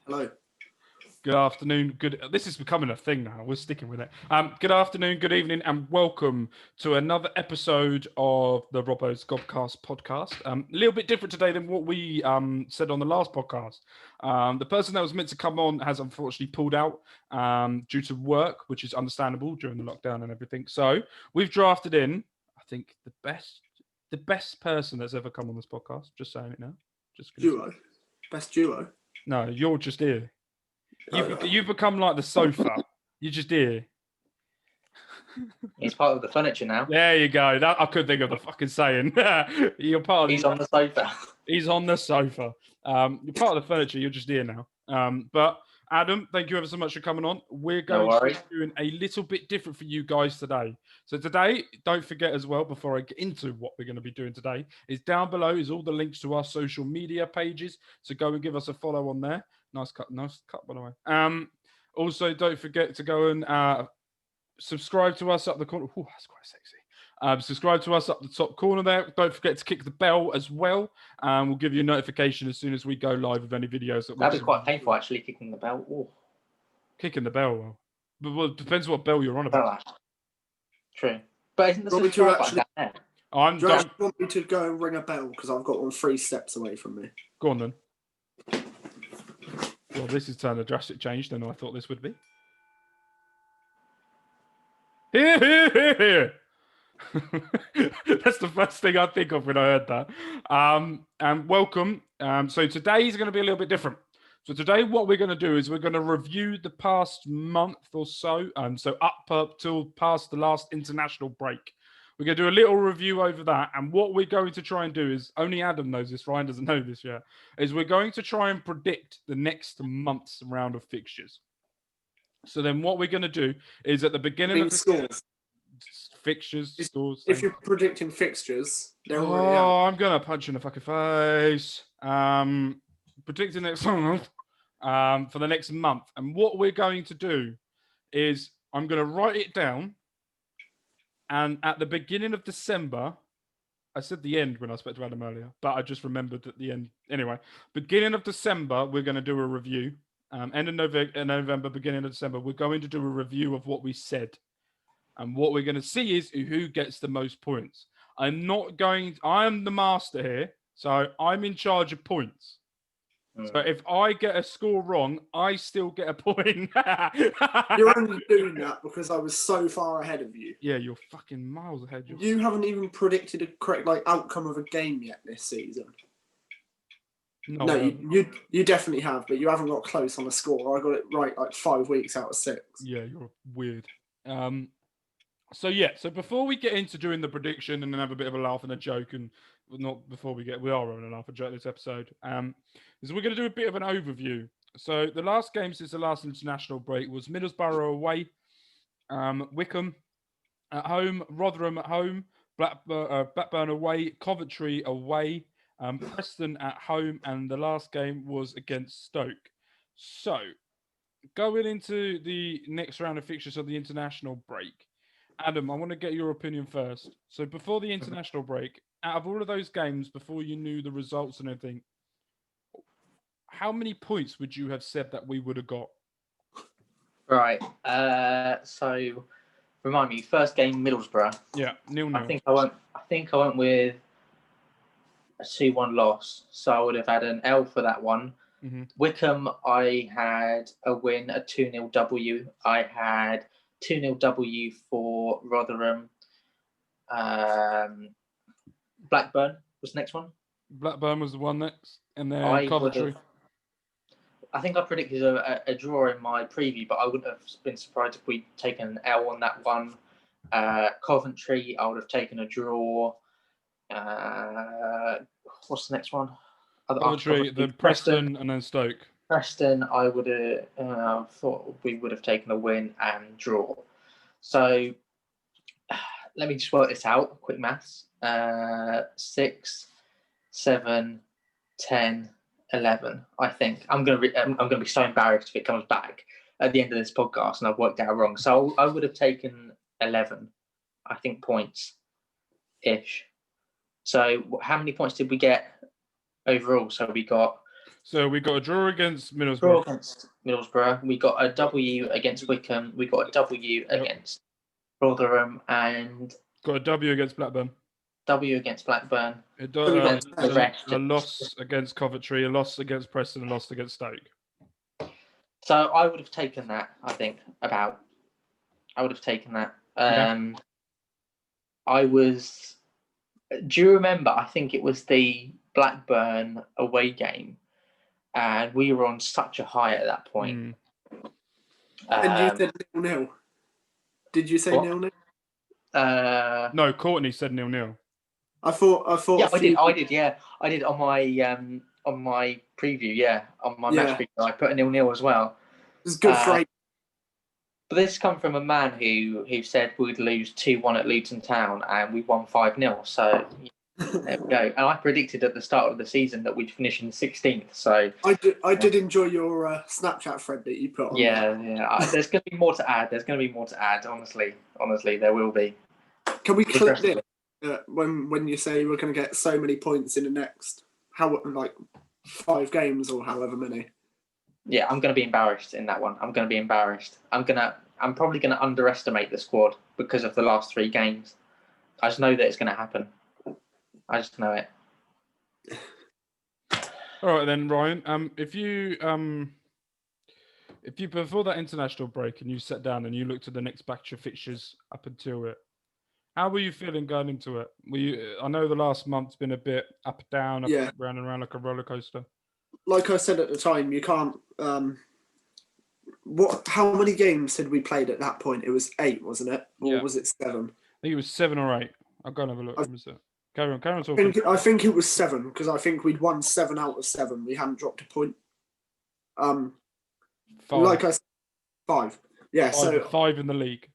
Hello. Good afternoon. This is becoming a thing now. We're sticking with it. Good afternoon, good evening, and welcome to another episode of the Robbos Gobcast podcast. A little bit different today than what we said on the last podcast. The person that was meant to come on has unfortunately pulled out due to work, which is understandable during the lockdown and everything. So we've drafted in, I think, the best person that's ever come on this podcast. Just saying it now. Duo. Best duo. No, you're just here. You've become like the sofa. You're just here. He's part of the furniture now. There you go. That I could think of the fucking saying. You're part of. He's on the sofa. He's on the sofa. You're part of the furniture. You're just here now. But Adam, thank you ever so much for coming on. We're going to be doing a little bit different for you guys today. So today, don't forget as well, before I get into what we're going to be doing today, is down below is all the links to our social media pages. So go and give us a follow on there. Nice cut, by the way. Also, don't forget to go and subscribe to us up the corner. Oh, that's quite sexy. Subscribe to us up the top corner there. Don't forget to kick the bell as well. We'll give you a notification as soon as we go live with any videos. That'd be quite painful, actually, kicking the bell. Ooh. Kicking the bell, well, it depends what bell you're on about. True. But isn't the subscribe button down there? Do you actually want me to go and ring a bell? Because I've got one 3 steps away from me. Go on, then. Well, this has turned a drastic change than I thought this would be. Here. That's the first thing I think of when I heard that. And welcome. So today is going to be a little bit different. So today what we're going to do is we're going to review the past month or so. So up till past the last international break. We're going to do a little review over that. And what we're going to try and do is, only Adam knows this, Ryan doesn't know this yet, is we're going to try and predict the next month's round of fixtures. So then what we're going to do is at the beginning of the scores. Fixtures, scores. If you're predicting fixtures, they're already out. Oh, I'm going to punch you in the fucking face. Predicting next month for the next month. And what we're going to do is I'm going to write it down. And at the beginning of December, I said the end when I spoke to Adam earlier, but I just remembered at the end. Anyway, beginning of December, we're going to do a review. End of November, beginning of December, we're going to do a review of what we said. And what we're going to see is who gets the most points. I am the master here, so I'm in charge of points. So if I get a score wrong, I still get a point. You're only doing that because I was so far ahead of you. Yeah, you're fucking miles ahead. You haven't even predicted a correct outcome of a game yet this season. No, you definitely have, but you haven't got close on a score. I got it right 5 weeks out of 6. Yeah, you're weird. So before we get into doing the prediction and then have a bit of a laugh and a joke, and we are having a laugh and joke this episode. So we're going to do a bit of an overview. So the last game since the last international break was Middlesbrough away, Wycombe at home, Rotherham at home, Blackburn away, Coventry away, Preston at home, and the last game was against Stoke. So going into the next round of fixtures of the international break, Adam, I want to get your opinion first. So before the international break, out of all of those games, before you knew the results and everything, how many points would you have said that we would have got? Right. So remind me, first game Middlesbrough. Yeah, 0-0. I think I went with a 2-1 loss. So I would have had an L for that one. Mm-hmm. Wycombe, I had a win, a 2-0 W. I had 2-0 W for Rotherham. Blackburn was the next one. Blackburn was the one next. And then Coventry. I think I predicted a draw in my preview, but I wouldn't have been surprised if we'd taken an L on that one. Coventry, I would have taken a draw. What's the next one? Coventry, then Preston, and then Stoke. Preston, I would have thought we would have taken a win and draw. So let me just work this out. Quick maths. 6, 7, 10, 11. I think I'm going to be so embarrassed if it comes back at the end of this podcast and I've worked out wrong. So I would have taken 11, I think, points ish. So how many points did we get overall? So we got So we got a draw against Draw Middlesbrough. against Middlesbrough. We got a W against Wickham. We got a W against Rotherham, and Got a W against Blackburn. W against Blackburn. A loss against Coventry, a loss against Preston, a loss against Stoke. So I would have taken that. I would have taken that. I was. Do you remember? I think it was the Blackburn away game, and we were on such a high at that point. And you said 0-0. Did you say 0-0? No, Courtney said 0-0. I thought. Yeah, I did. Yeah, I did on my preview. Yeah, on my match preview, I put a 0-0 as well. It was good for. But this come from a man who said we'd lose 2-1 at Luton Town, and we won 5-0. So there we go. And I predicted at the start of the season that we'd finish in 16th. So I did enjoy your Snapchat thread that you put on. Yeah. There's going to be more to add. Honestly, there will be. Can we clip this when you say we're going to get so many points in the next 5 games or however many? Yeah, I'm going to be embarrassed in that one. I'm probably going to underestimate the squad because of the last 3 games. I just know that it's going to happen. I just know it. All right then, Ryan. If you before that international break and you sat down and you looked at the next batch of fixtures up until it, how were you feeling going into it? I know the last month's been a bit up and down, round and round like a roller coaster. Like I said at the time, you can't. How many games had we played at that point? It was 8, wasn't it? Or was it 7? I think it was 7 or 8. I'll go and have a look. Carry on talking. I think it was 7 because I think we'd won 7 out of 7. We hadn't dropped a point. 5. Like I said, 5. Yeah, 5 in the league.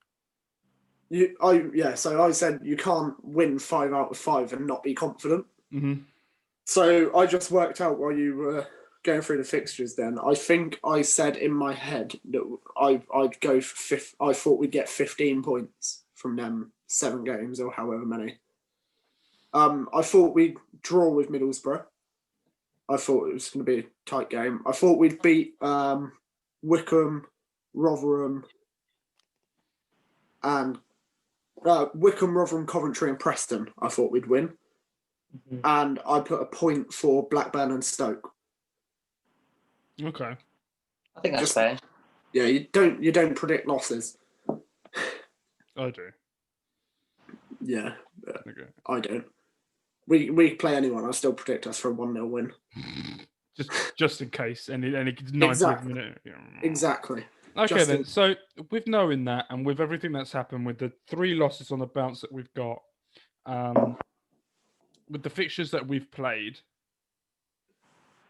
So I said you can't win 5 out of 5 and not be confident. Mm-hmm. So I just worked out while you were going through the fixtures then. I think I said in my head that I'd go for I thought we'd get 15 points from them 7 games or however many. I thought we'd draw with Middlesbrough. I thought it was going to be a tight game. I thought we'd beat Wickham, Rotherham, and Coventry and Preston. I thought we'd win. Mm-hmm. And I put a point for Blackburn and Stoke. Okay. I think that's fair. Yeah, you don't predict losses. I do. Yeah. Okay. I don't. We play anyone, I'll still predict us for a 1-0 win. just in case any 90th minute. Exactly. Okay then. So with knowing that and with everything that's happened with the 3 losses on the bounce that we've got, with the fixtures that we've played.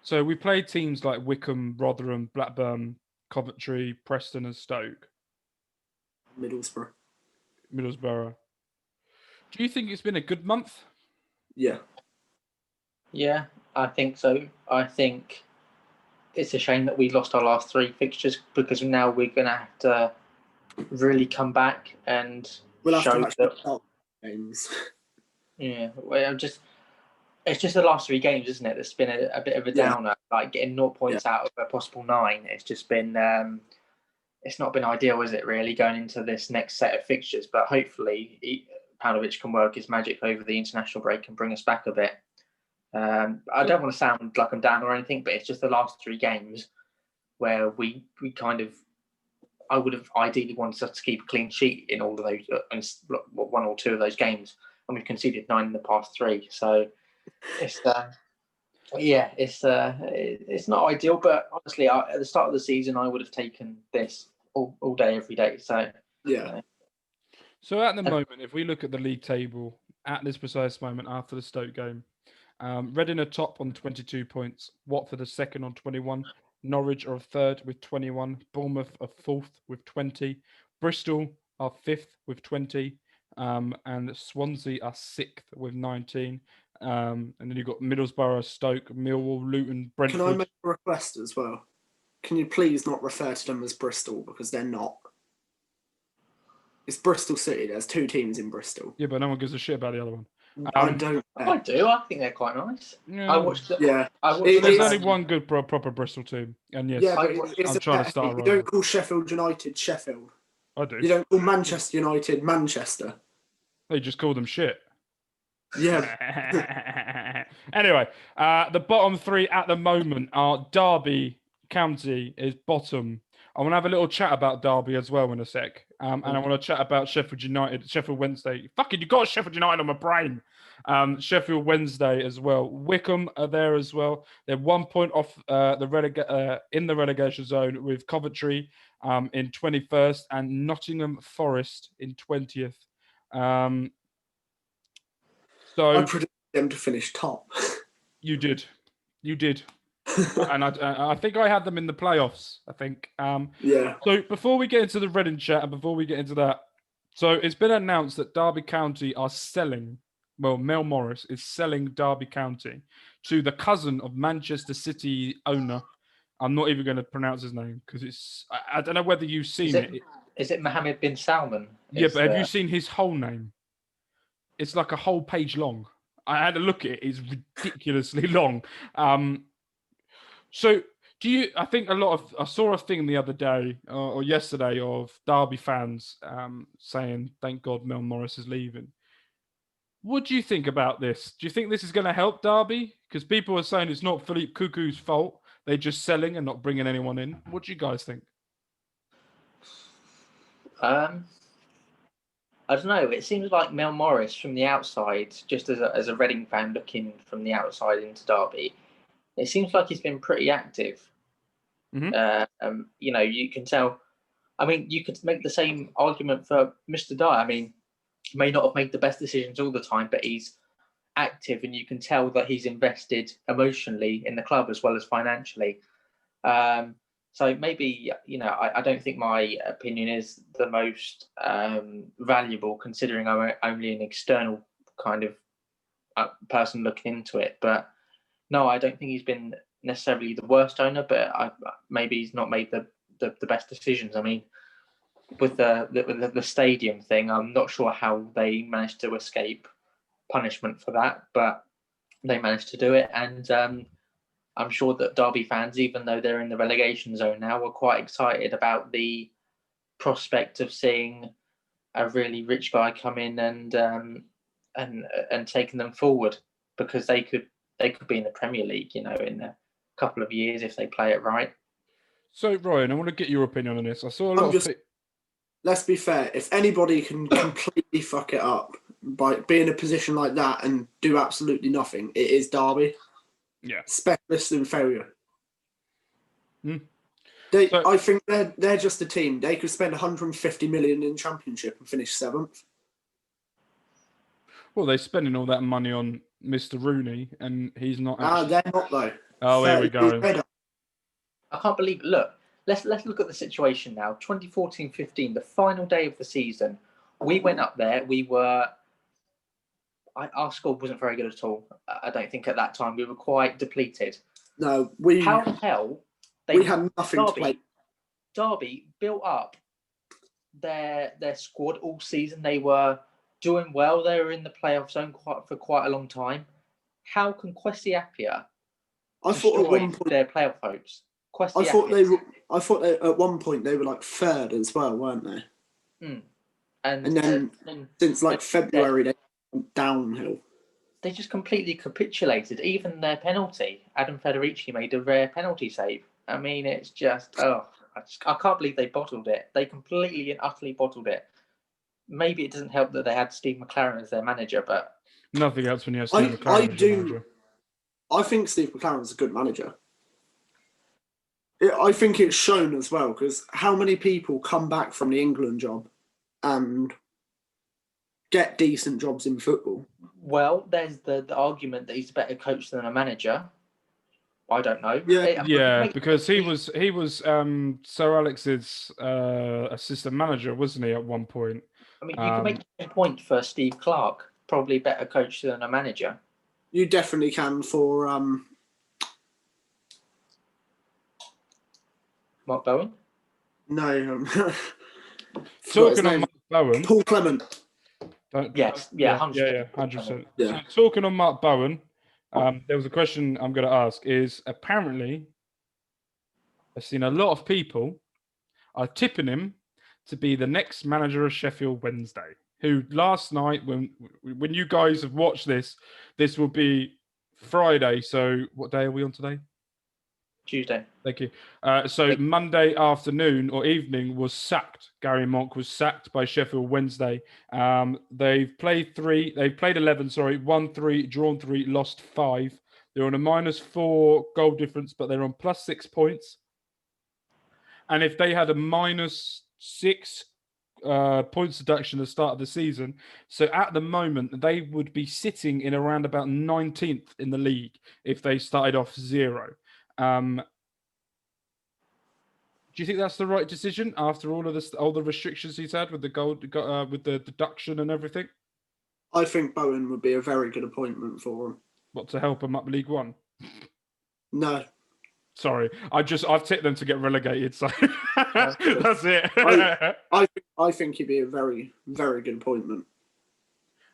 So we played teams like Wickham, Rotherham, Blackburn, Coventry, Preston and Stoke. Middlesbrough. Do you think it's been a good month? Yeah. Yeah, I think so. I think it's a shame that we lost our last 3 fixtures because now we're going to have to really come back and show that games. Yeah, well, it's just the last 3 games, isn't it? That's been a bit of a downer. Like getting 0 points out of a possible 9. It's just been, it's not been ideal, is it? Really going into this next set of fixtures, but hopefully Paunovic can work his magic over the international break and bring us back a bit. I don't want to sound like I'm down or anything, but it's just the last 3 games where we kind of. I would have ideally wanted us to keep a clean sheet in all of those, 1 or 2 of those games. And we've conceded 9 in the past 3, so it's it's not ideal. But honestly, at the start of the season, I would have taken this all day, every day. So yeah. So at the moment, if we look at the league table at this precise moment after the Stoke game, Reading are top on 22 points, Watford are second on 21, Norwich are third with 21, Bournemouth are fourth with 20, Bristol are fifth with 20. And Swansea are 6th with 19. And then you've got Middlesbrough, Stoke, Millwall, Luton, Brentford. Can I make a request as well? Can you please not refer to them as Bristol because they're not? It's Bristol City. There's 2 teams in Bristol. Yeah, but no one gives a shit about the other one. I don't. I do. I think they're quite nice. Yeah. I watched. Yeah. I watched. There's It's- only one good proper Bristol team, and yes, Yeah, but it's I'm a trying to pet start a hate. You rival. don't call Sheffield United Sheffield. I do. You don't call Manchester United Manchester. They just call them shit. Yeah. Anyway, the bottom three at the moment are Derby County is bottom. I want to have a little chat about Derby as well in a sec. And I want to chat about Sheffield United, Sheffield Wednesday. Fucking, you got Sheffield United on my brain. Sheffield Wednesday as well. Wickham are there as well. They're 1 point off in the relegation zone with Coventry in 21st and Nottingham Forest in 20th. So I predicted them to finish top. you did. And I think I had them in the playoffs, I think. Yeah. So before we get into the Reading chat and before we get into that, so it's been announced that Derby County are selling, well, Mel Morris is selling Derby County to the cousin of Manchester City owner. I'm not even going to pronounce his name because I don't know whether you've seen it. Is it Mohammed bin Salman? Yeah, but have you seen his whole name? It's like a whole page long. I had a look at it. It's ridiculously long. So I think I saw a thing the other day or yesterday of Derby fans saying, thank God Mel Morris is leaving. What do you think about this? Do you think this is going to help Derby? Because people are saying it's not Philippe Cuckoo's fault. They're just selling and not bringing anyone in. What do you guys think? I don't know. It seems like Mel Morris from the outside, just as a Reading fan looking from the outside into Derby, it seems like he's been pretty active. Mm-hmm. You can tell. I mean, you could make the same argument for Mr. Dyer. I mean, he may not have made the best decisions all the time, but he's active, and you can tell that he's invested emotionally in the club as well as financially. So maybe, I don't think my opinion is the most valuable, considering I'm only an external kind of person looking into it. But no, I don't think he's been necessarily the worst owner, but maybe he's not made the best decisions. I mean, with the stadium thing, I'm not sure how they managed to escape punishment for that, but they managed to do it. And I'm sure that Derby fans, even though they're in the relegation zone now, were quite excited about the prospect of seeing a really rich guy come in and taking them forward, because they could be in the Premier League, in a couple of years if they play it right. So Ryan, I want to get your opinion on this. I saw a lot of. Let's be fair. If anybody can completely fuck it up by being in a position like that and do absolutely nothing, it is Derby. Yeah. Specialists in failure. Mm. I think they're just a team. They could spend 150 million in Championship and finish 7th. Well, they're spending all that money on Mr. Rooney, and he's not. They're not though. Oh, there we go. I can't believe. Look, let's look at the situation now. 2014-15, the final day of the season, we went up there. We were. Our squad wasn't very good at all. I don't think at that time we were quite depleted. No, How the hell we had nothing to play. Derby built up their squad all season. They were doing well. They were in the playoff zone for quite a long time. How can Kwesi Appiah destroy their playoff hopes? I thought they at one point they were like 3rd as well, weren't they? Mm. And then since like February they went downhill. They just completely capitulated. Even their penalty, Adam Federici made a rare penalty save. I mean, it's just I can't believe they bottled it. They completely and utterly bottled it. Maybe it doesn't help that they had Steve McLaren as their manager, but nothing else when you have Steve McLaren as your manager. I think Steve McLaren's a good manager. I think it's shown as well, because how many people come back from the England job and get decent jobs in football? Well, there's the argument that he's a better coach than a manager. I don't know. Yeah, because he was Sir Alex's assistant manager, wasn't he, at one point? I mean, you can make a point for Steve Clarke, probably better coach than a manager. You definitely can for Mark Bowen? No. Talking on Mark Bowen. Paul Clement. Yes, yeah, 100%. 100%. Yeah. So talking on Mark Bowen, there was a question I'm going to ask. Is apparently I've seen a lot of people are tipping him to be the next manager of Sheffield Wednesday. Who last night, when you guys have watched this will be Friday. So what day are we on today? Tuesday. Thank you. So Monday afternoon or evening was sacked. Gary Monk was sacked by Sheffield Wednesday. They've played 11, won 3, drawn 3, lost 5. They're on a -4 goal difference, but they're on +6 points. And if they had a -6 points deduction at the start of the season, so at the moment they would be sitting in around about 19th in the league if they started off 0. Do you think that's the right decision after all the restrictions he's had with the goal, with the deduction and everything? I think Bowen would be a very good appointment for him. What, to help him up League One? No. Sorry, I've tipped them to get relegated, so that's it. I think he'd be a very, very good appointment.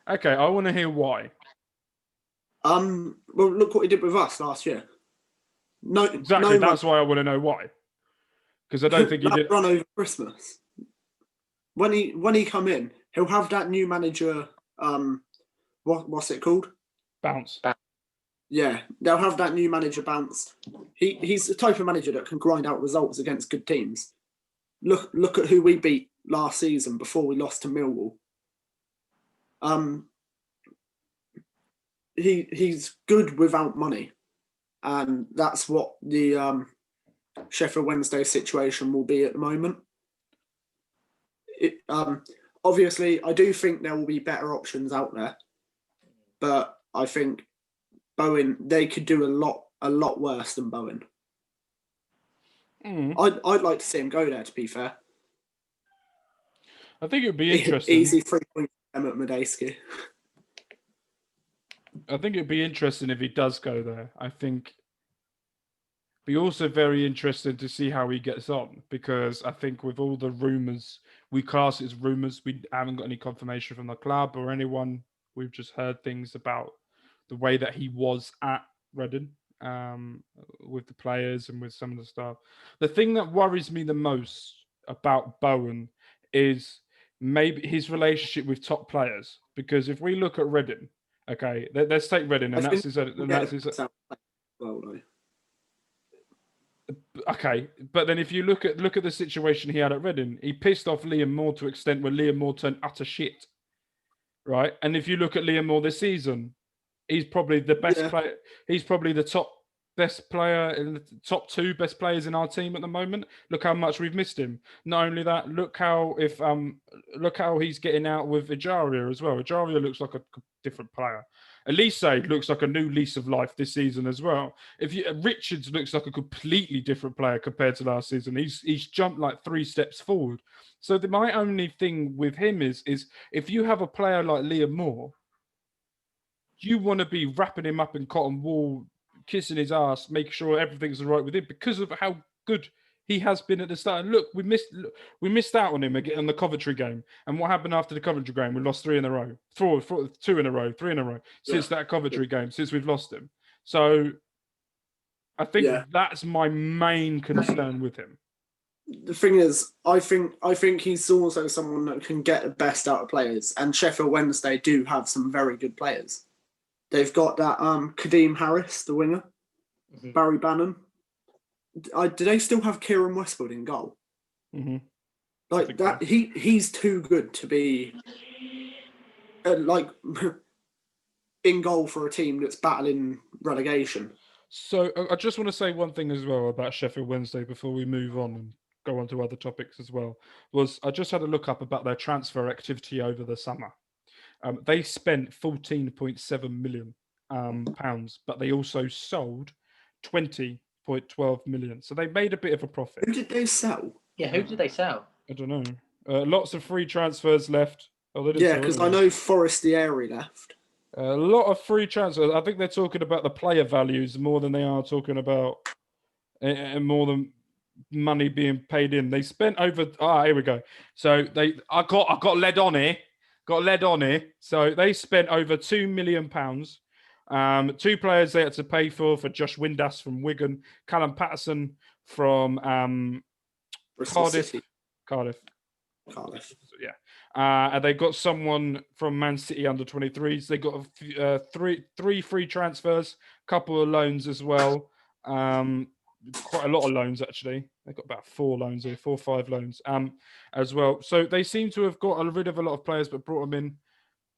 Okay, I want to hear why. Well, look what he did with us last year. No, exactly. That's why I want to know why. Because I don't think he did run over Christmas. When he come in, he'll have that new manager. What's it called? Bounce. Yeah, they'll have that new manager bounce. He's the type of manager that can grind out results against good teams. Look at who we beat last season before we lost to Millwall. He's good without money, and that's what the Sheffield Wednesday situation will be at the moment. Obviously, I do think there will be better options out there, but I think Bowen, they could do a lot worse than Bowen. I'd like to see him go there, to be fair. I think it would be interesting. Easy 3 points at Medeski. I think it'd be interesting if he does go there. I think be also very interesting to see how he gets on, because I think with all the rumours, we class it as rumours. We haven't got any confirmation from the club or anyone. We've just heard things about the way that he was at Reading with the players and with some of the stuff. The thing that worries me the most about Bowen is maybe his relationship with top players. Because if we look at Reading, okay, let's take Reading, and that's his. Okay, but then if you look at the situation he had at Reading, he pissed off Liam Moore to an extent where Liam Moore turned utter shit, right? And if you look at Liam Moore this season, he's probably the best player. He's probably the top best player in the top 2 best players in our team at the moment. Look how much we've missed him. Not only that, look how he's getting out with Ejaria as well. Ejaria looks like a different player. Elise looks like a new lease of life this season as well. Richards looks like a completely different player compared to last season. He's jumped like 3 steps forward. So my only thing with him is if you have a player like Liam Moore, you want to be wrapping him up in cotton wool, kissing his ass, making sure everything's all right with him because of how good he has been at the start. And look, we missed out on him again on the Coventry game. And what happened after the Coventry game? We lost 3 in a row, 2 in a row, 3 in a row since that Coventry game, since we've lost him. So I think that's my main concern with him. The thing is, I think he's also someone that can get the best out of players. And Sheffield Wednesday do have some very good players. They've got that Kadeem Harris, the winger, Barry Bannon. Do they still have Kieran Westwood in goal? Mm-hmm. Like that, he's too good to be in goal for a team that's battling relegation. So I just want to say one thing as well about Sheffield Wednesday before we move on and go on to other topics as well. I just had a look up about their transfer activity over the summer. They spent £14.7 million pounds, but they also sold 20.12 million. So they made a bit of a profit. Who did they sell? Yeah, who did they sell? I don't know. Lots of free transfers left. Because I know Forestieri left. A lot of free transfers. I think they're talking about the player values more than they are talking about more than money being paid in. They spent over. Here we go. So I got led on here. got led on here. So they spent over £2 million. Two players they had to pay for Josh Windass from Wigan, Callum Patterson from Bristol Cardiff. City. Cardiff. Yeah. And they got someone from Man City under 23s. They got three free transfers, couple of loans as well. Quite a lot of loans actually. They got about 4 loans here, 4 or 5 loans as well. So they seem to have got rid of a lot of players, but brought them in.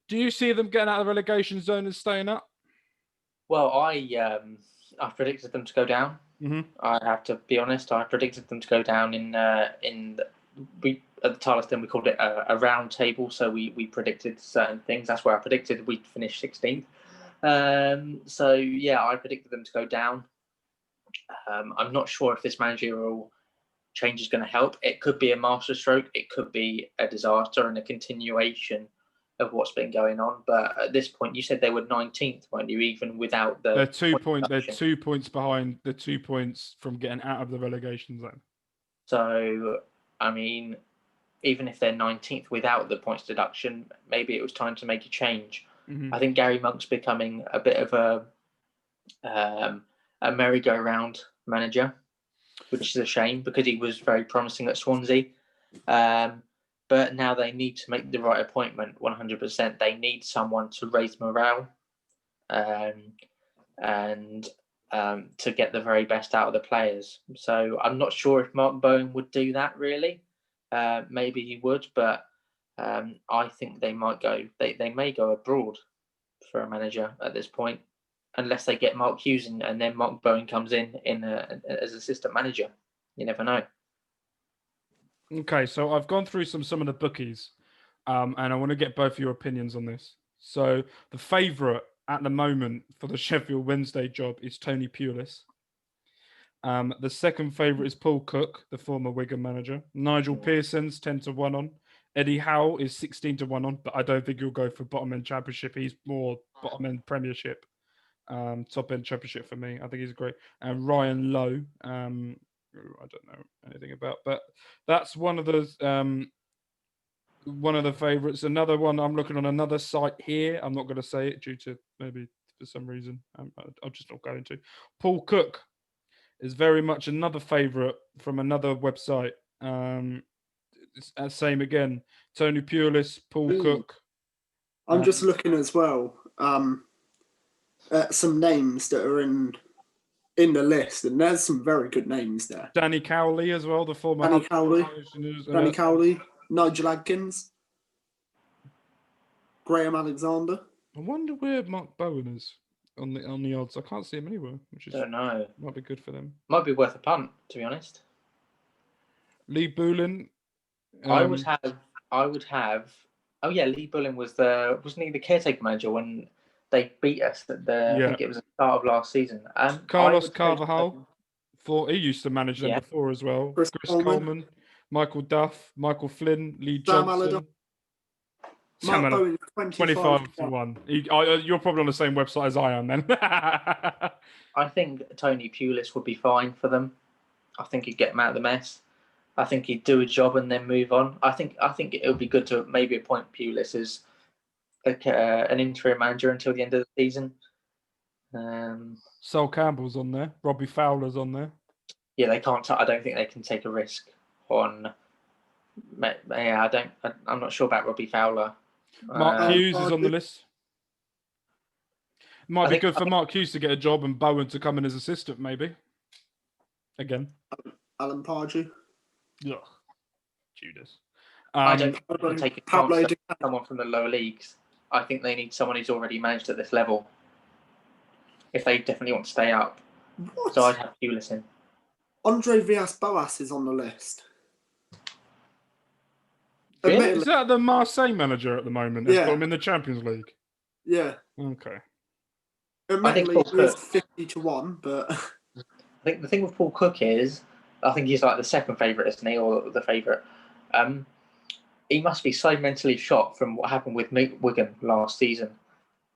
Do you see them getting out of the relegation zone and staying up? Well, I predicted them to go down. Mm-hmm. I have to be honest. I predicted them to go down we at the Tarleton we called it a round table. So we predicted certain things. That's where I predicted we'd finish 16th. So yeah, I predicted them to go down. I'm not sure if this managerial change is going to help. It could be a masterstroke. It could be a disaster and a continuation of what's been going on. But at this point, you said they were 19th, weren't you? Even without the they're 2 points. They're 2 points behind. The 2 points from getting out of the relegation zone. So I mean, even if they're 19th without the points deduction, maybe it was time to make a change. Mm-hmm. I think Gary Monk's becoming a bit of a merry-go-round manager, which is a shame because he was very promising at Swansea. But now they need to make the right appointment 100%. They need someone to raise morale and to get the very best out of the players. So I'm not sure if Mark Bowen would do that really. Maybe he would, but I think they might go. They may go abroad for a manager at this point, unless they get Mark Hughes in, and then Mark Bowen comes in as assistant manager. You never know. Okay, so I've gone through some of the bookies, and I want to get both your opinions on this. So the favourite at the moment for the Sheffield Wednesday job is Tony Pulis. The second favourite is Paul Cook, the former Wigan manager. Nigel Pearson's 10-1 on. Eddie Howe is 16-1 on, but I don't think he'll go for bottom end championship. He's more bottom end Premiership, top end Championship for me. I think he's great. And Ryan Lowe, I don't know anything about, but that's one of the favourites. Another one, I'm looking on another site here. I'm not going to say it due to maybe for some reason. I'm just not going to. Paul Cook is very much another favourite from another website. Same again. Tony Pulis, Paul Cook. I'm just looking as well at some names that are in the list, and there's some very good names there. Danny Cowley as well, the former. Danny Cowley, Nigel Adkins, Graham Alexander. I wonder where Mark Bowen is on the odds. I can't see him anywhere, which is don't know. Might be good for them. Might be worth a punt, to be honest. Lee Boulin. I would have. Oh yeah, Lee Bullen wasn't he the caretaker manager when they beat us at I think it was the start of last season. Carlos Carvajal. He used to manage them before as well. Chris Coleman, Michael Duff, Michael Flynn, Lee Johnson. Mark Bowen 25-1. You're probably on the same website as I am then. I think Tony Pulis would be fine for them. I think he'd get them out of the mess. I think he'd do a job and then move on. I think it would be good to maybe appoint Pulis as an interim manager until the end of the season. Sol Campbell's on there. Robbie Fowler's on there. Yeah, they can't. I don't think they can take a risk on. Yeah, I'm not sure about Robbie Fowler. Mark Hughes is on the list. Might be good for Mark Hughes to get a job and Bowen to come in as assistant, maybe. Again. Alan Pardew. Ugh. Judas. I don't think they can take a chance on someone from the lower leagues. I think they need someone who's already managed at this level if they definitely want to stay up. What? So I'd have Pulis in. Andre Villas-Boas is on the list. Really? Is that the Marseille manager at the moment? They've got him in the Champions League. Yeah. Okay. Admittedly, he's 50-1, but I think the thing with Paul Cook is, I think he's like the second favourite, isn't he, or the favourite? He must be so mentally shot from what happened with Wigan last season.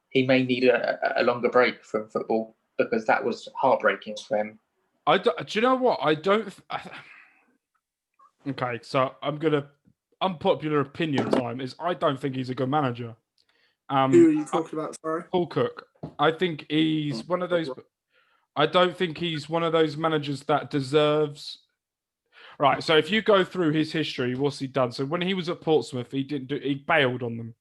He may need a longer break from football because that was heartbreaking for him. Do you know what? I don't. Okay, so I'm gonna unpopular opinion time is I don't think he's a good manager. Who are you talking about? Sorry, Paul Cook. I think he's one of those. I don't think he's one of those managers that deserves. Right. So if you go through his history, what's he done? So when he was at Portsmouth, he bailed on them,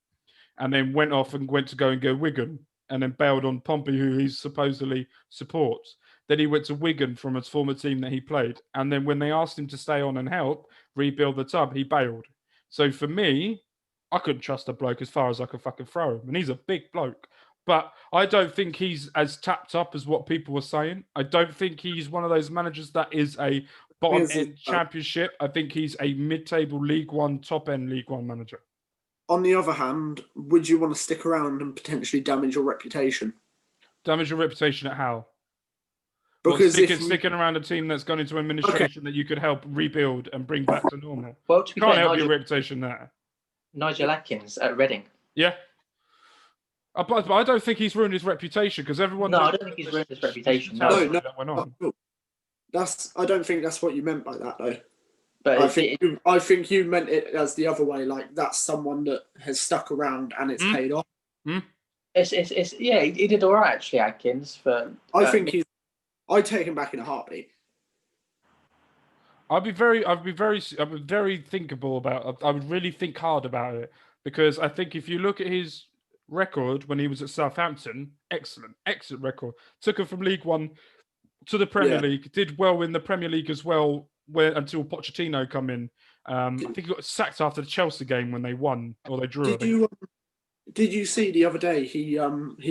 and then went off and went to go Wigan, and then bailed on Pompey, who he supposedly supports. Then he went to Wigan from his former team that he played, and then when they asked him to stay on and help rebuild the club, he bailed. So for me, I couldn't trust a bloke as far as I could fucking throw him, and he's a big bloke. But I don't think he's as tapped up as what people were saying. I don't think he's one of those managers that is a bottom end championship. I think he's a mid-table League One, top end League One manager. On the other hand, would you want to stick around and potentially damage your reputation? Damage your reputation at how? Because sticking around a team that's gone into administration that you could help rebuild and bring back to normal. Well, to be Can't fair, help your reputation there. Nigel Atkins at Reading. Yeah. But I don't think he's ruined his reputation because everyone. No, I don't think he's ruined his reputation. No. I don't think that's what you meant by that, though. But I think you meant it as the other way. Like that's someone that has stuck around and it's paid off. It's yeah. He did all right actually, Atkins. I think I'd take him back in a heartbeat. I'd be very thinkable about. I would really think hard about it because I think if you look at his record when he was at Southampton, excellent record. Took him from League One to the Premier League. Did well in the Premier League as well. Until Pochettino come in, I think he got sacked after the Chelsea game when they won or they drew. Did you see the other day? He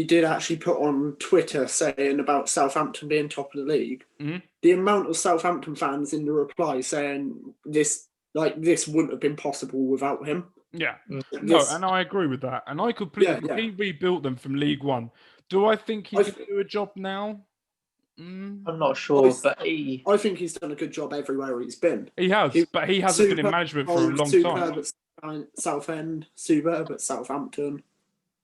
did actually put on Twitter saying about Southampton being top of the league. Mm-hmm. The amount of Southampton fans in the reply saying this wouldn't have been possible without him. Yeah, and I agree with that. And I completely he rebuilt them from League One. Do I think he can do a job now? I'm not sure, but I think he's done a good job everywhere he's been. He has, but he hasn't been in management for a long time. At Southend, superb at Southampton.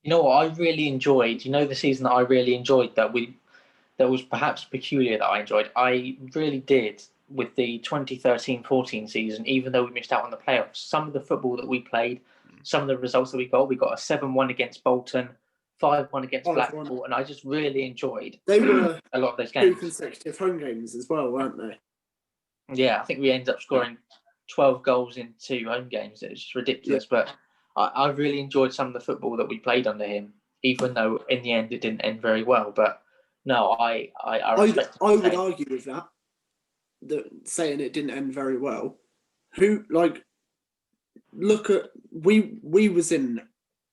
You know what I really enjoyed? You know the season that I really enjoyed that was perhaps peculiar that I enjoyed? I really did with the 2013-14 season, even though we missed out on the playoffs. Some of the football that we played, some of the results that we got a 7-1 against Bolton, 5-1 against Blackpool, and I just really enjoyed they were a lot of those games. 2 consecutive home games as well, weren't they? Yeah, I think we ended up scoring 12 goals in 2 home games. It was just ridiculous, but I really enjoyed some of the football that we played under him, even though in the end it didn't end very well. But no, I would argue with that saying it didn't end very well. Look at we was in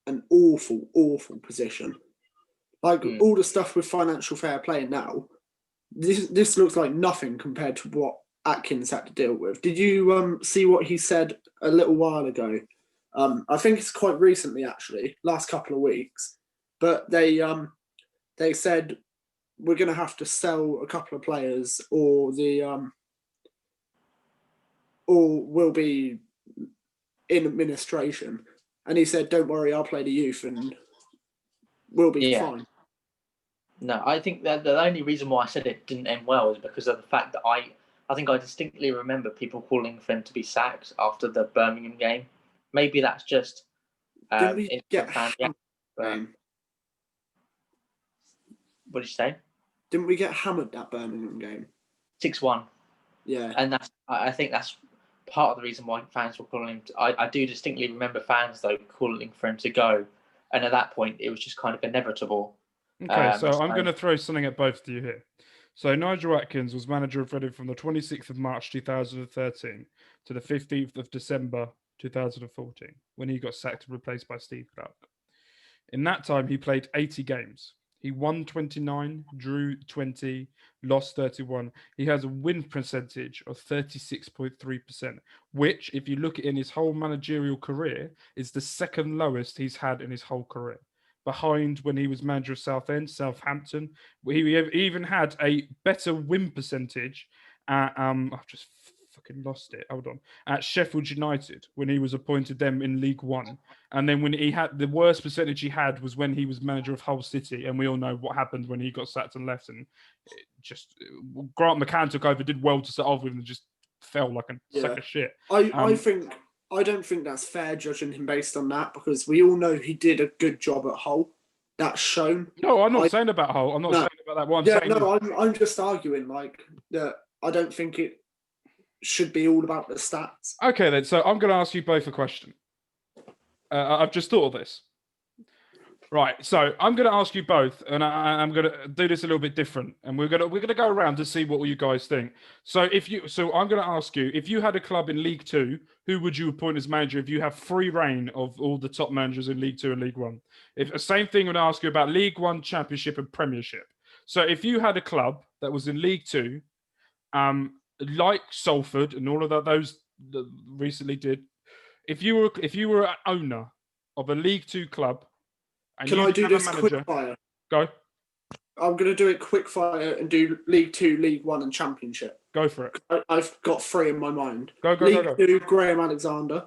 an awful position. All the stuff with financial fair play now, this looks like nothing compared to what Atkins had to deal with. Did you see what he said a little while ago? I think it's quite recently, actually, last couple of weeks. But they said we're going to have to sell a couple of players, or we'll be in administration. And he said, "Don't worry, I'll play the youth, and we'll be fine." No, I think that the only reason why I said it didn't end well is because of the fact that I think I distinctly remember people calling for him to be sacked after the Birmingham game. Maybe that's just Didn't we get what did you say? Didn't we get hammered that Birmingham game? 6-1. Yeah. And I think that's part of the reason why fans were calling him. I do distinctly remember fans, though, calling for him to go. And at that point, it was just kind of inevitable. Okay, so I'm going to throw something at both of you here. So Nigel Atkins was manager of Reading from the 26th of March 2013 to the 15th of December 2014, when he got sacked and replaced by Steve Clarke. In that time, he played 80 games. He won 29, drew 20, lost 31. He has a win percentage of 36.3%, which, if you look at in his whole managerial career, is the second lowest he's had in his whole career. Behind when he was manager of Southend, Southampton, he even had a better win percentage at, I've just fucking lost it. Hold on. At Sheffield United, when he was appointed them in League One. And then when he had the worst percentage he had was when he was manager of Hull City. And we all know what happened when he got sacked and left. And Grant McCann took over, did well to start off with, and just fell like a sack of shit. I think I don't think that's fair judging him based on that, because we all know he did a good job at Hull. That's shown. No, I'm not saying about Hull. I'm not saying about that. What I'm saying is, I'm just arguing like that. I don't think it should be all about the stats. Okay, then. So I'm going to ask you both a question. I've just thought of this. Right. So I'm going to ask you both, and I'm going to do this a little bit different, and we're going to go around to see what you guys think. So I'm going to ask you, if you had a club in League Two, who would you appoint as manager if you have free reign of all the top managers in League Two and League One? If the same thing, I'm going to ask you about League One, Championship, and Premiership. So if you had a club that was in League Two, like Salford and all of those that recently did, if you were an owner of a League Two club, and can I do this quick fire? Go. I'm going to do it quick fire and do League Two, League One, and Championship. Go for it. I've got 3 in my mind. Go. League Two, Graham Alexander.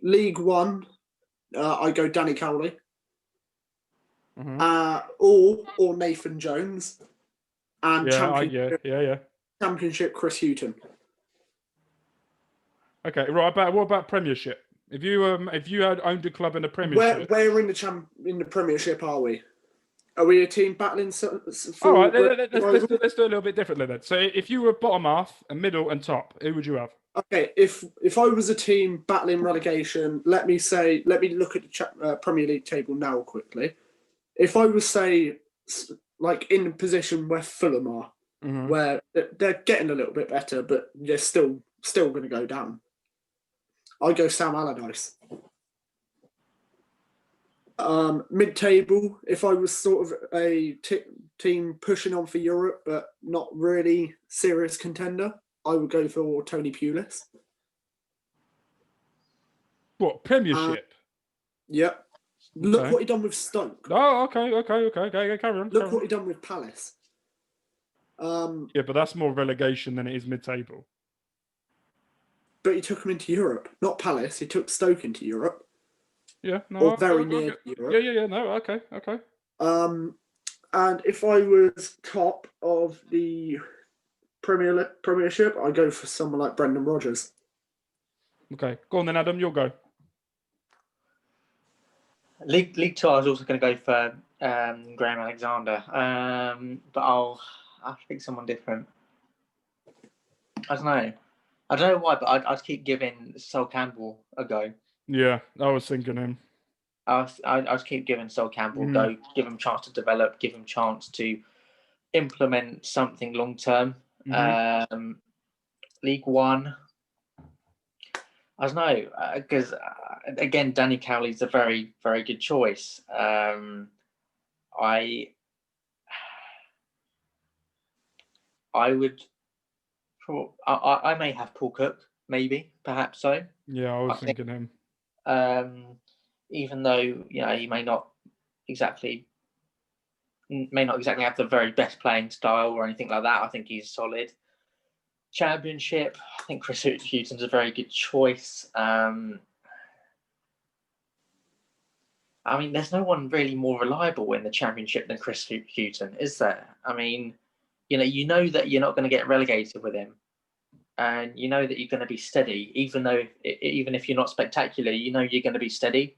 League One, I go Danny Cowley. Or Nathan Jones. And Championship, Chris Hughton. Okay, right. What about Premiership? If you had owned a club in the Premiership, where in the Premiership are we? Are we a team battling? All right, let's do it a little bit differently then. So, if you were bottom half, and middle, and top, who would you have? Okay, if I was a team battling relegation, let me look at the Premier League table now quickly. If I was say like in the position where Fulham are, where they're getting a little bit better, but they're still going to go down, I go Sam Allardyce. Mid-table, if I was sort of a team pushing on for Europe but not really serious contender, I would go for Tony Pulis. What, Premiership? Yep. Look what he done with Stoke. Oh, okay. Carry on. Look what he done with Palace. Yeah, but that's more relegation than it is mid-table. But he took him into Europe, not Palace. He took Stoke into Europe. Yeah, no, or very near Europe. Yeah. No, okay. And if I was top of the Premiership, I go for someone like Brendan Rodgers. Okay, go on then, Adam. You'll go. League Two, I was also going to go for Graham Alexander, but I'll pick someone different. I don't know why, but I'd keep giving Sol Campbell a go. Yeah, I was thinking him. I'd keep giving Sol Campbell a go, give him a chance to develop, give him a chance to implement something long term. League One, I don't know, because again, Danny Cowley's a very, very good choice. I would. I may have Paul Cook, perhaps so. Yeah, I was thinking him. Even though he may not exactly have the very best playing style or anything like that, I think he's solid. Championship, I think Chris Hughton's a very good choice. I mean, there's no one really more reliable in the Championship than Chris Hughton, is there? I mean, you know that you're not going to get relegated with him, and you know that you're going to be steady, even if you're not spectacular, you're going to be steady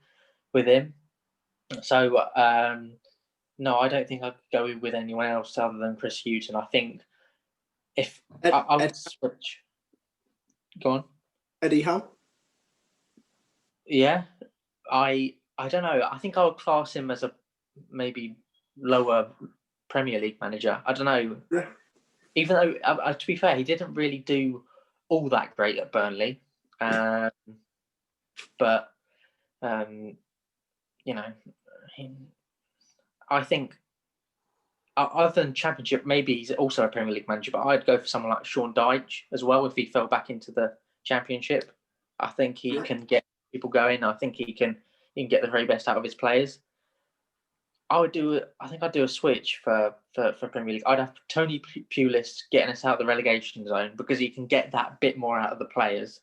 with him. So, no, I don't think I'd go with anyone else other than Chris Hughton. I think if I would switch. Go on. Eddie Howe? Yeah, I don't know. I think I would class him as a maybe lower Premier League manager. I don't know. Yeah. Even though, to be fair, he didn't really do all that great at Burnley. But, I think other than Championship, maybe he's also a Premier League manager, but I'd go for someone like Sean Dyche as well if he fell back into the Championship. I think he can get people going. I think he can get the very best out of his players. I think I'd do a switch for Premier League. I'd have Tony Pulis getting us out of the relegation zone because he can get that bit more out of the players.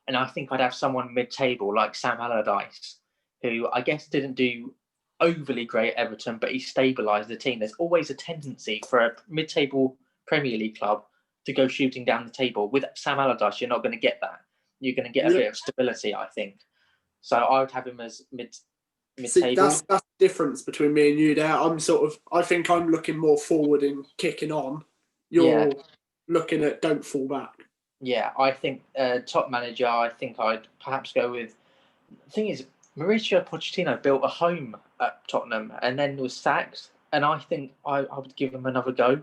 And I think I'd have someone mid-table like Sam Allardyce, who I guess didn't do overly great at Everton, but he stabilised the team. There's always a tendency for a mid-table Premier League club to go shooting down the table. With Sam Allardyce, you're not going to get that. you're going to get a bit of stability, I think. So I would have him as mid-table. See, that's the difference between me and you there. I think I'm looking more forward and kicking on. You're looking at don't fall back. Yeah, I think top manager, I think I'd perhaps go with... The thing is, Mauricio Pochettino built a home at Tottenham and then was sacked. And I think I would give him another go.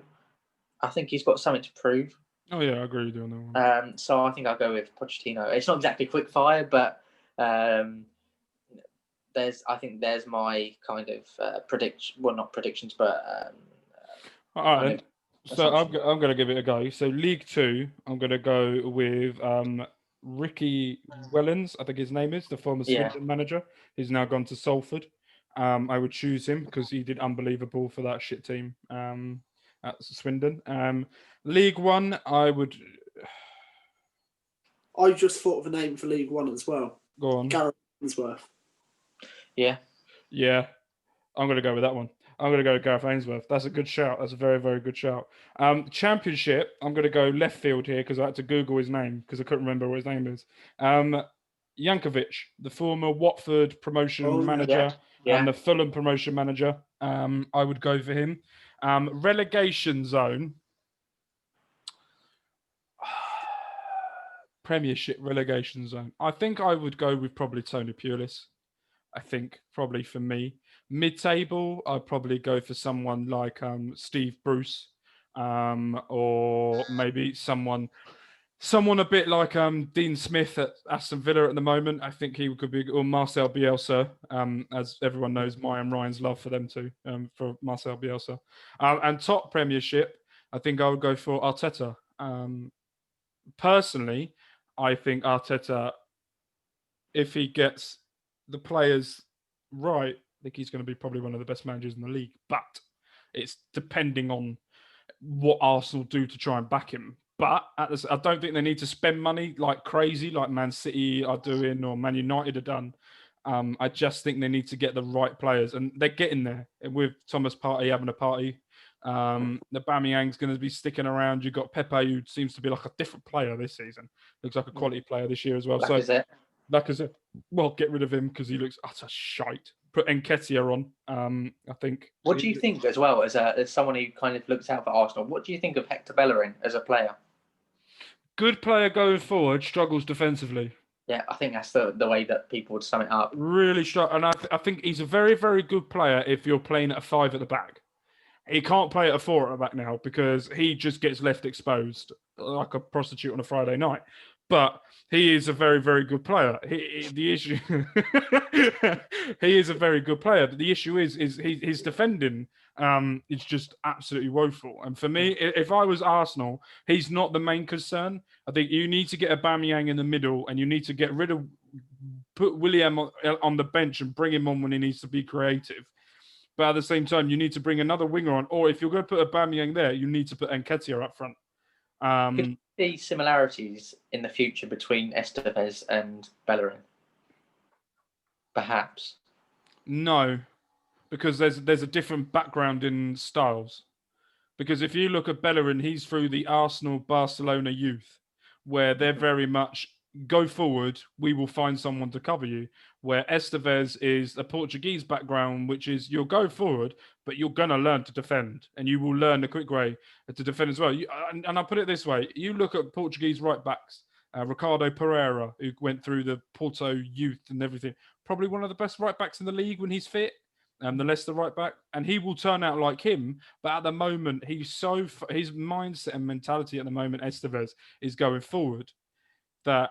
I think he's got something to prove. Oh, yeah, I agree with you on that one. So I think I'll go with Pochettino. It's not exactly quick fire, but I think there's my kind of prediction. Well, not predictions, but... All right, so I'm going to give it a go. So League Two, I'm going to go with Ricky Wellens, I think his name is, the former Swindon manager. He's now gone to Salford. I would choose him because he did unbelievable for that shit team at Swindon. League One, I just thought of a name for League One as well. Go on. Gareth Ainsworth. Yeah. I'm going to go with that one. I'm going to go with Gareth Ainsworth. That's a good shout. That's a very, very good shout. Championship, I'm going to go left field here because I had to Google his name because I couldn't remember what his name is. Jankovic, the former Watford promotion manager and the Fulham promotion manager. I would go for him. Relegation zone. Premiership relegation zone. I think I would go with probably Tony Pulis. I think probably for me. Mid-table, I'd probably go for someone like Steve Bruce, or maybe someone a bit like Dean Smith at Aston Villa at the moment. I think he could be, or Marcel Bielsa, as everyone knows, my and Ryan's love for them too, for Marcel Bielsa. And top Premiership, I think I would go for Arteta. Personally, I think Arteta, if he gets the players right, I think he's going to be probably one of the best managers in the league. But it's depending on what Arsenal do to try and back him. But I don't think they need to spend money like crazy, like Man City are doing or Man United are done. I just think they need to get the right players. And they're getting there with Thomas Partey having a party. The Aubameyang's going to be sticking around. You've got Pepe, who seems to be like a different player this season. Looks like a quality player this year as well. Lacazette, well, get rid of him because he looks utter shite. Put Nketiah on, I think. What do you think as well, as someone who kind of looks out for Arsenal, what do you think of Hector Bellerin as a player? Good player going forward, struggles defensively. Yeah, I think that's the way that people would sum it up. Really strong. And I think he's a very, very good player if you're playing at a 5 at the back. He can't play at a 4 at the back now because he just gets left exposed like a prostitute on a Friday night. But he is a very, very good player. The issue, he is a very good player. But the issue is his defending is just absolutely woeful. And for me, if I was Arsenal, he's not the main concern. I think you need to get Aubameyang in the middle, and you need to put William on the bench and bring him on when he needs to be creative. But at the same time, you need to bring another winger on. Or if you're going to put Aubameyang there, you need to put Nketiah up front. Could you see similarities in the future between Estevez and Bellerin? Perhaps. No, because there's a different background in styles. Because if you look at Bellerin, he's through the Arsenal-Barcelona youth, where they're very much go forward, we will find someone to cover you. Where Estevez is a Portuguese background, which is you'll go forward, but you're going to learn to defend, and you will learn the quick way to defend as well. And I'll put it this way. You look at Portuguese right-backs, Ricardo Pereira, who went through the Porto youth and everything, probably one of the best right-backs in the league when he's fit, the Leicester right-back, and he will turn out like him. But at the moment, his mindset and mentality at the moment, Estevez, is going forward, that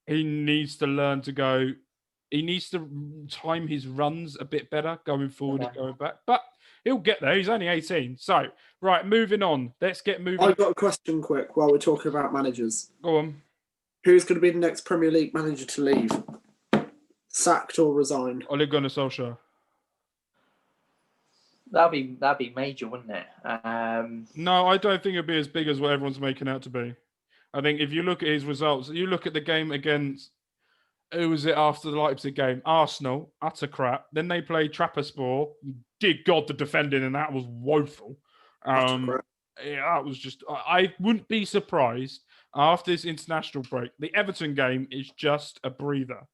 he needs to learn to go. He needs to time his runs a bit better going forward and going back. But he'll get there. He's only 18. So, right, moving on. Let's get moving. I've got a question quick while we're talking about managers. Go on. Who's going to be the next Premier League manager to leave? Sacked or resigned? Ole Gunnar Solskjaer. That'd be major, wouldn't it? No, I don't think it'll be as big as what everyone's making out to be. I think if you look at his results, you look at the game against, who was it after the Leipzig game? Arsenal, utter crap. Then they played Trabzonspor. Dear God, the defending in that was woeful. Yeah, that was just, I wouldn't be surprised. after this international break, the Everton game is just a breather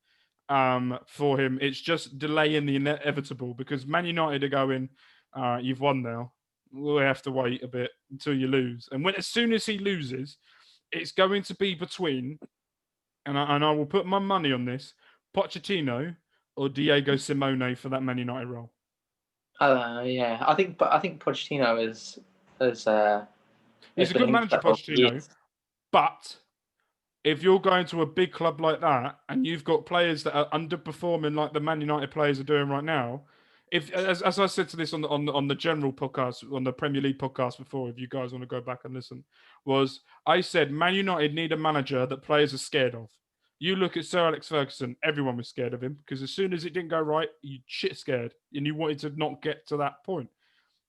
for him. It's just delaying the inevitable because Man United are going, you've won now. We'll have to wait a bit until you lose. And as soon as he loses, it's going to be between, and I will put my money on this, Pochettino or Diego Simeone for that Man United role. Yeah, I think Pochettino is he's a good manager, Pochettino. But if you're going to a big club like that and you've got players that are underperforming like the Man United players are doing right now, as I said to this on the general podcast, on the Premier League podcast before, if you guys want to go back and listen, was I said Man United need a manager that players are scared of. You look at Sir Alex Ferguson, everyone was scared of him because as soon as it didn't go right, you shit scared and you wanted to not get to that point.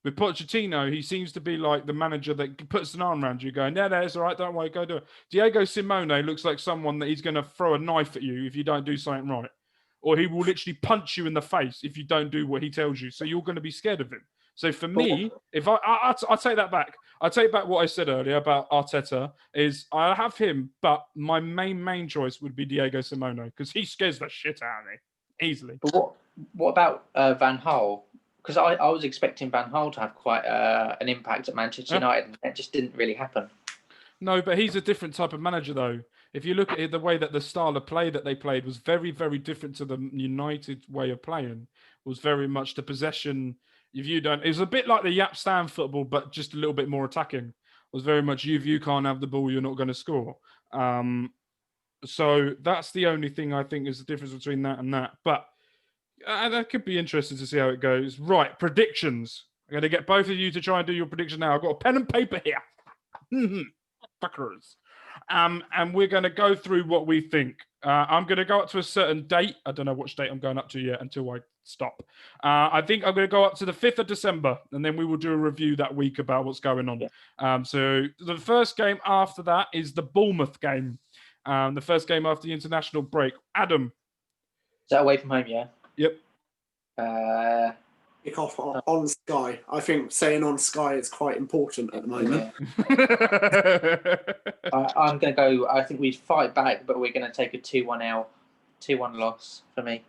With Pochettino, he seems to be like the manager that puts an arm around you going, no, it's all right, don't worry, go do it. Diego Simeone looks like someone that he's going to throw a knife at you if you don't do something right. Or he will literally punch you in the face if you don't do what he tells you. So you're going to be scared of him. So for me, if I take that back. I take back what I said earlier about Arteta is I have him, but my main choice would be Diego Simeone because he scares the shit out of me easily. But what about Van Gaal? Because I was expecting Van Gaal to have quite an impact at Manchester United, and it just didn't really happen. No, but he's a different type of manager, though. If you look at it, the way that the style of play that they played was very, very different to the United way of playing. It was very much the possession. If you don't, it was a bit like the Yap Stand football, but just a little bit more attacking. It was very much if you can't have the ball, you're not going to score. So that's the only thing I think is the difference between that and that. But that could be interesting to see how it goes. Right, predictions. I'm going to get both of you to try and do your prediction now. I've got a pen and paper here. Fuckers. And we're going to go through what we think. I'm going to go up to a certain date. I don't know which date I'm going up to yet until I stop. I think I'm going to go up to the 5th of December, and then we will do a review that week about what's going on. Yeah. So the first game after that is the Bournemouth game. The first game after the international break. Adam. Is that away from home, yeah? Yep. Kick off on Sky. I think saying on Sky is quite important at the moment. Yeah. I'm going to go. I think we'd fight back, but we're going to take a 2-1 L, 2-1 loss for me.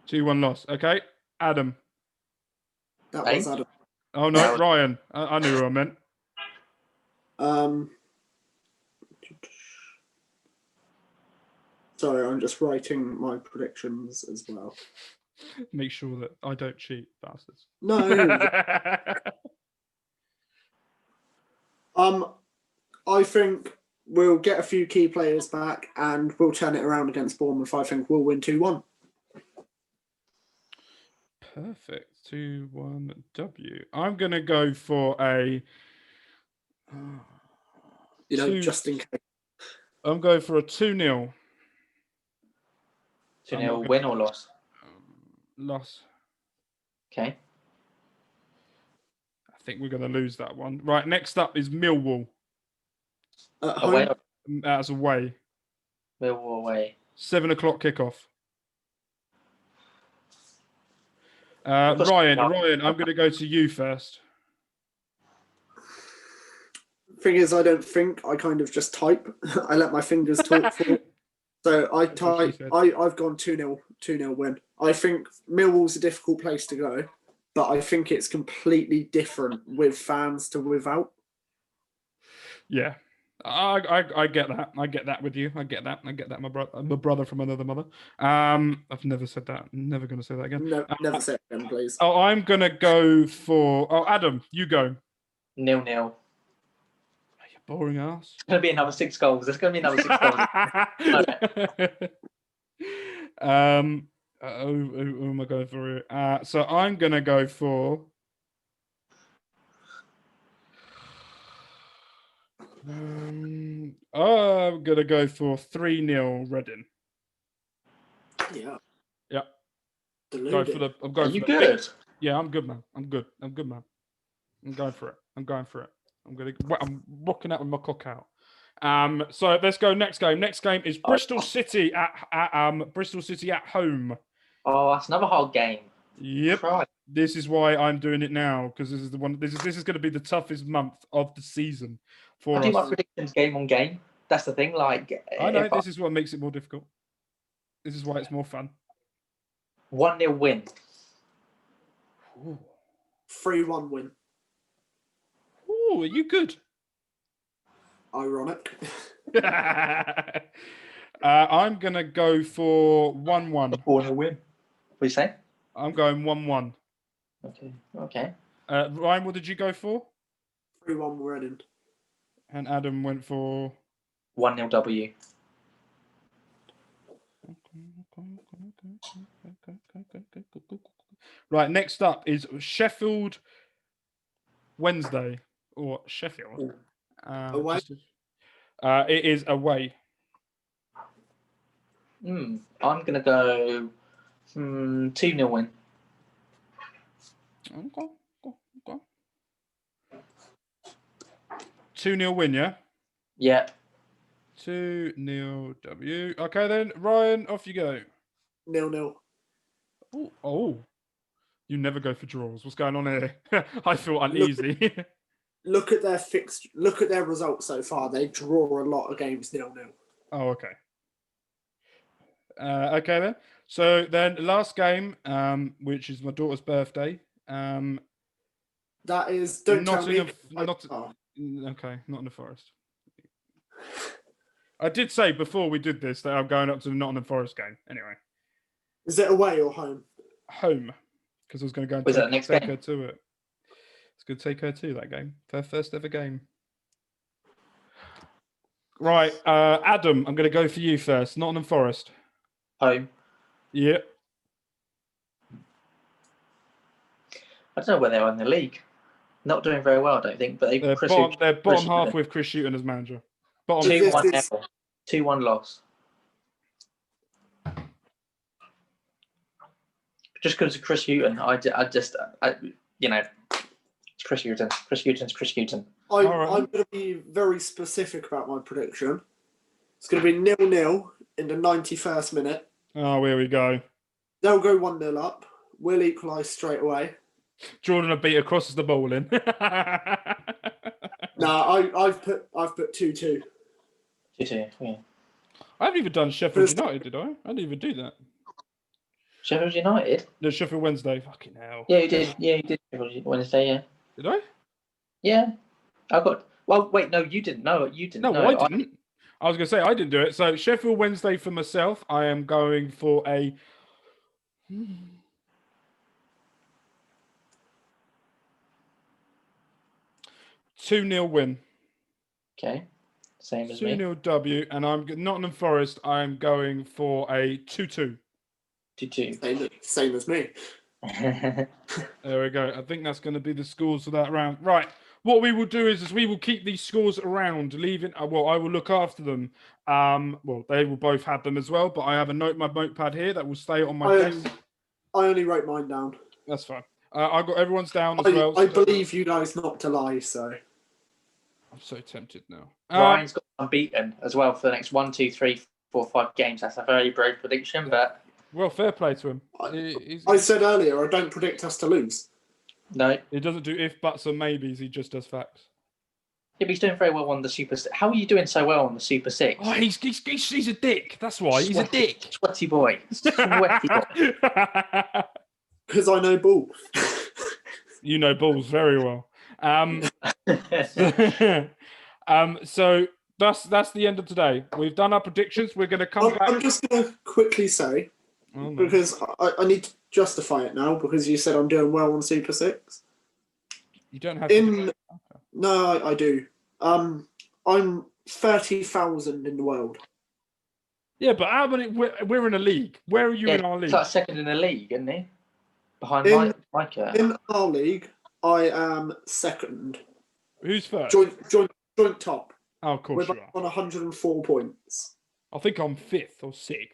2-1 loss. Okay, Adam. That was Adam. Oh no, Ryan. I knew who I meant. Sorry, I'm just writing my predictions as well. Make sure that I don't cheat, bastards. No. I think we'll get a few key players back and we'll turn it around against Bournemouth. I think we'll win 2-1. Perfect. 2-1 W. I'm going to go for a... just in case. I'm going for a 2-0. 2-0 win or loss? Loss. Okay. I think we're going to lose that one. Right, next up is Millwall. Away. That's away. Millwall away. 7:00 kickoff. Ryan, I'm going to go to you first. Thing is, I don't think. I kind of just type. I let my fingers talk for me. So I type. I've gone 2-0 win. I think Millwall's a difficult place to go, but I think it's completely different with fans to without. Yeah, I get that. I get that with you. I get that. My brother from another mother. I've never said that. I'm never going to say that again. No, never say it again, please. Oh, I'm going to go for... Oh, Adam, you go. 0-0. Boring ass. It's going to be another 6 goals. There's going to be another 6 goals. Who am I going for? So I'm going to go for... I'm going to go for 3-0 Reading. Yeah. Yeah. Deluded. Are you good? Yeah, I'm good, man. I'm good, man. I'm going for it. I'm rocking out with my cock out. So let's go next game. Next game is Bristol City at Bristol City at home. Oh, that's another hard game. Yep. Right. This is why I'm doing it now because this is going to be the toughest month of the season for us. I do my predictions game on game. That's the thing. Like, I know this is what makes it more difficult. This is why it's more fun. 1-0 win. 3-1 win. Ooh, are you good? Ironic. I'm going to go for 1-1. 4-0 win. What do you say? I'm going 1-1. Okay. Ryan, what did you go for? 3-1 Reading. And Adam went for 1-0 W. Right, next up is Sheffield Wednesday or Sheffield. Away? It is away. I'm going to go 2-0 win. Okay. 2-0 win, yeah? Yeah. 2-0 W. Okay, then, Ryan, off you go. 0-0. Oh. You never go for draws. What's going on here? I feel uneasy. Look at their results so far. They draw a lot of games 0-0. Oh, okay. Okay then. So then, last game, which is my daughter's birthday. That is. Don't tell me. Okay, not in the Forest. I did say before we did this that I'm going up to the Nottingham Forest game. Anyway. Is it away or home? Home, because I was going to go and take her to it. It's going to take her to that game. Her first ever game. Right, Adam, I'm going to go for you first. Nottingham Forest. Home. Yeah. I don't know where they are in the league. Not doing very well, I don't think. But they're bottom half with Chris Hughton as manager. 2-1 2-1 loss. Just because of Chris Hughton, it's Chris Hughton. Chris Hughton. I'm going to be very specific about my prediction. It's going to be 0-0 in the 91st minute. Oh, here we go. They'll go 1-0 up. We'll equalise straight away. Jordan will beat crosses the ball in. No, I've put 2-2. 2-2, yeah. I haven't even done Sheffield United, did I? I didn't even do that. Sheffield United? No, Sheffield Wednesday. Fucking hell. Yeah, you did. Yeah, you did Sheffield Wednesday, yeah. Did I? Yeah. Well, wait, no, you didn't. No, you didn't. No, I didn't. I was going to say I didn't do it. So Sheffield Wednesday for myself, I am going for a 2-0 win. Okay. Same as me. 2-0 W. And I'm Nottingham Forest, I'm going for a 2-2. 2-2. Same as me. There we go. I think that's going to be the scores for that round. Right. What we will do is we will keep these scores around, leaving. Well, I will look after them. Well, they will both have them as well, but I have my notepad here that will stay on my desk. I only wrote mine down. That's fine. I got everyone's down as well. I believe you guys not to lie, so. I'm so tempted now. Ryan's got unbeaten as well for the next 1, 2, 3, 4, 5 games. That's a very brave prediction, but. Well, fair play to him. I said earlier, I don't predict us to lose. No. He doesn't do if, buts, or maybes. He just does facts. Yeah, but he's doing very well on the Super 6. How are you doing so well on the Super 6? Oh, he's a dick. That's why. He's a dick. Sweaty boy. Sweaty boy. Because I know ball. You know balls very well. So that's the end of today. We've done our predictions. We're going to come back. I'm just going to quickly say, because I need to justify it now, because you said I'm doing well on Super 6. You don't have to. No, I do. I'm 30,000 in the world. Yeah, but how many? We're in a league. Where are you in our league? He's like second in the league, isn't he? Behind Micah. In our league, I am second. Who's first? Joint top. Oh, of course We're you are. on 104 points. I think I'm 5th or 6th.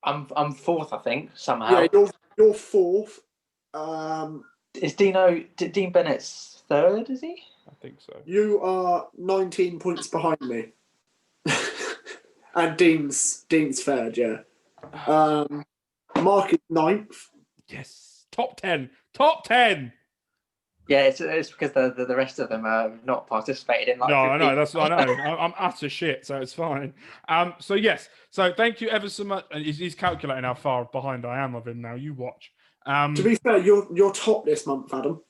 I'm fourth, I think, somehow. Yeah, you're fourth. Is Dean Bennett's third, is he? I think so. You are 19 points behind me. And Dean's third, yeah. Mark is 9th. Yes. Top 10. Top 10. Yeah, it's because the rest of them have not participated in like. No, I 15 know. That's what I know. I'm utter shit, so it's fine. So yes. So thank you ever so much. And he's calculating how far behind I am of him now. You watch. To be fair, you're top this month, Adam.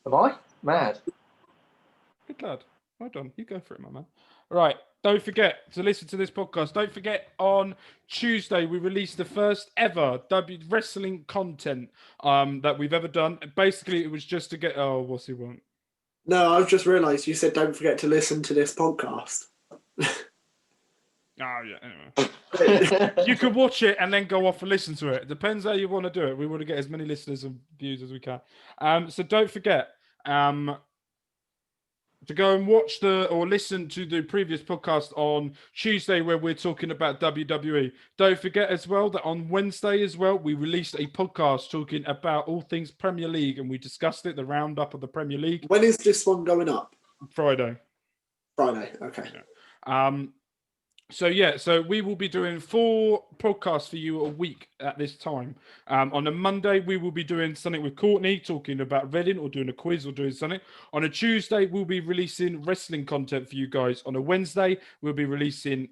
Am I mad? Good lad. Well done. You go for it, my man. Right. Don't forget to listen to this podcast. Don't forget on Tuesday we release the first ever wrestling content that we've ever done. Basically, it was just to get. Oh, what's he want? No, I've just realised you said don't forget to listen to this podcast. Oh yeah. Anyway, you could watch it and then go off and listen to it. Depends how you want to do it. We want to get as many listeners and views as we can. So don't forget. To go and watch or listen to the previous podcast on Tuesday where we're talking about WWE. Don't forget as well that on Wednesday as well, we released a podcast talking about all things Premier League and we discussed it, the roundup of the Premier League. When is this one going up? Friday. Okay. Yeah. So we will be doing 4 podcasts for you a week at this time. On a Monday, we will be doing something with Courtney, talking about Reading or doing a quiz or doing something. On a Tuesday, we'll be releasing wrestling content for you guys. On a Wednesday, we'll be releasing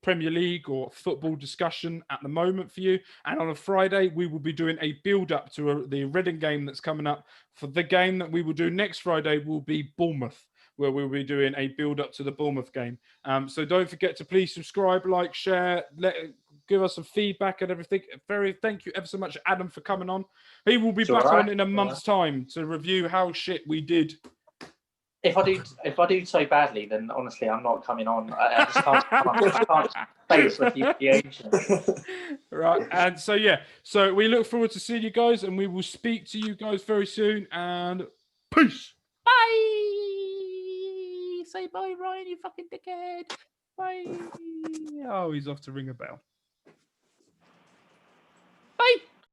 Premier League or football discussion at the moment for you. And on a Friday, we will be doing a build-up to the Reading game that's coming up. For the game that we will do next Friday will be Bournemouth, where we'll be doing a build-up to the Bournemouth game. So don't forget to please subscribe, like, share, give us some feedback and everything. Thank you ever so much, Adam, for coming on. He will be back on in a month's time to review how shit we did. If I do so badly, then honestly, I'm not coming on. I just can't face the humiliation. Right, and so we look forward to seeing you guys, and we will speak to you guys very soon. And peace. Bye. Say bye, Ryan, you fucking dickhead. Bye. Oh, he's off to ring a bell.